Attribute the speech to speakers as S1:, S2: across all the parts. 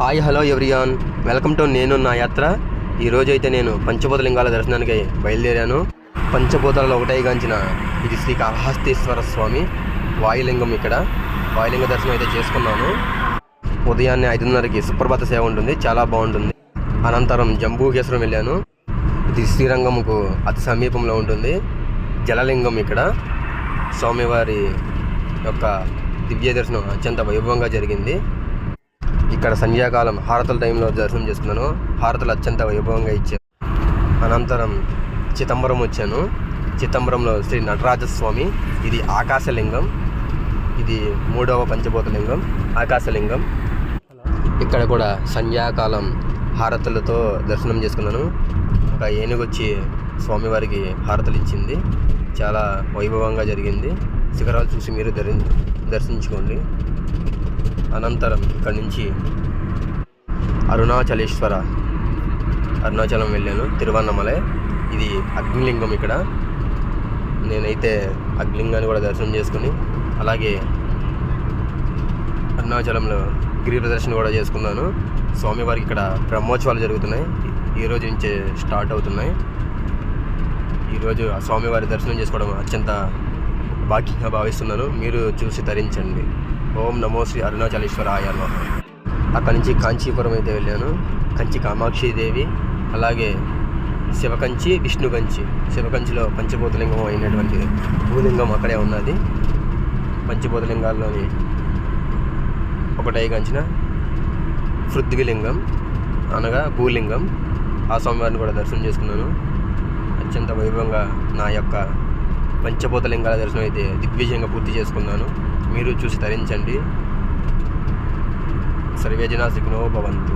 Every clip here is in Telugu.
S1: హాయ్ హలో ఎవ్రీయాన్, వెల్కమ్ టు నేను నా యాత్ర. ఈరోజు అయితే నేను పంచభూత లింగాల దర్శనానికి బయలుదేరాను. పంచభూతాలలో ఒకటైగాంచిన ఇది శ్రీ కాళహస్తీశ్వర స్వామి వాయులింగం. ఇక్కడ వాయులింగ దర్శనం అయితే చేసుకున్నాను. ఉదయాన్నే 5:30కి సుప్రభాత సేవ ఉంటుంది, చాలా బాగుంటుంది. అనంతరం జంబూకేశ్వరం వెళ్ళాను. ఇది శ్రీరంగంకు అతి సమీపంలో ఉంటుంది. జలలింగం ఇక్కడ స్వామివారి యొక్క దివ్య దర్శనం అత్యంత వైభవంగా జరిగింది. ఇక్కడ సంధ్యాకాలం హారతుల టైంలో దర్శనం చేసుకున్నాను. హారతులు అత్యంత వైభవంగా ఇచ్చారు. అనంతరం చిదంబరం వచ్చాను. చిదంబరంలో శ్రీ నటరాజస్వామి, ఇది ఆకాశలింగం. ఇది 3వ పంచభూత లింగం ఆకాశలింగం. ఇక్కడ కూడా సంధ్యాకాలం హారతులతో దర్శనం చేసుకున్నాను. ఒక ఏనుగు వచ్చి స్వామివారికి హారతులు ఇచ్చింది. చాలా వైభవంగా జరిగింది. శిఖరాలు చూసి మీరు దర్శించుకోండి. అనంతరం ఇక్కడి నుంచి అరుణాచలం వెళ్ళాను. తిరువన్నమలై, ఇది అగ్నిలింగం. ఇక్కడ నేనైతే అగ్నిలింగాన్ని కూడా దర్శనం చేసుకుని, అలాగే అరుణాచలంలో గిరి ప్రదర్శన కూడా చేసుకున్నాను. స్వామివారికి ఇక్కడ బ్రహ్మోత్సవాలు జరుగుతున్నాయి. ఈరోజు నుంచే స్టార్ట్ అవుతున్నాయి. ఈరోజు ఆ స్వామివారి దర్శనం చేసుకోవడం అత్యంత భాగ్యంగా భావిస్తున్నాను. మీరు చూసి తరించండి. ఓం నమో శ్రీ అరుణాచలేశ్వరాయ నమః. అక్కడి నుంచి కాంచీపురం అయితే వెళ్ళాను. కంచి కామాక్షిదేవి, అలాగే శివకంచి, విష్ణుకంచి. శివకంచిలో పంచభూతలింగం అయినటువంటి భూలింగం అక్కడే ఉన్నది. పంచభూతలింగాల్లోని ఒకటైగాంచిన పృథ్వీలింగం అనగా భూలింగం. ఆ స్వామివారిని కూడా దర్శనం చేసుకున్నాను. అత్యంత వైభవంగా నా యొక్క పంచభూతలింగాల దర్శనం అయితే దిగ్విజయంగా పూర్తి చేసుకున్నాను. మీరు చూసి తరించండి. సర్వే జనా సుఖినో భవంతు.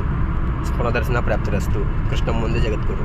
S1: పునఃదర్శన ప్రాప్తిరస్తు. కృష్ణం ముందే జగద్గురు.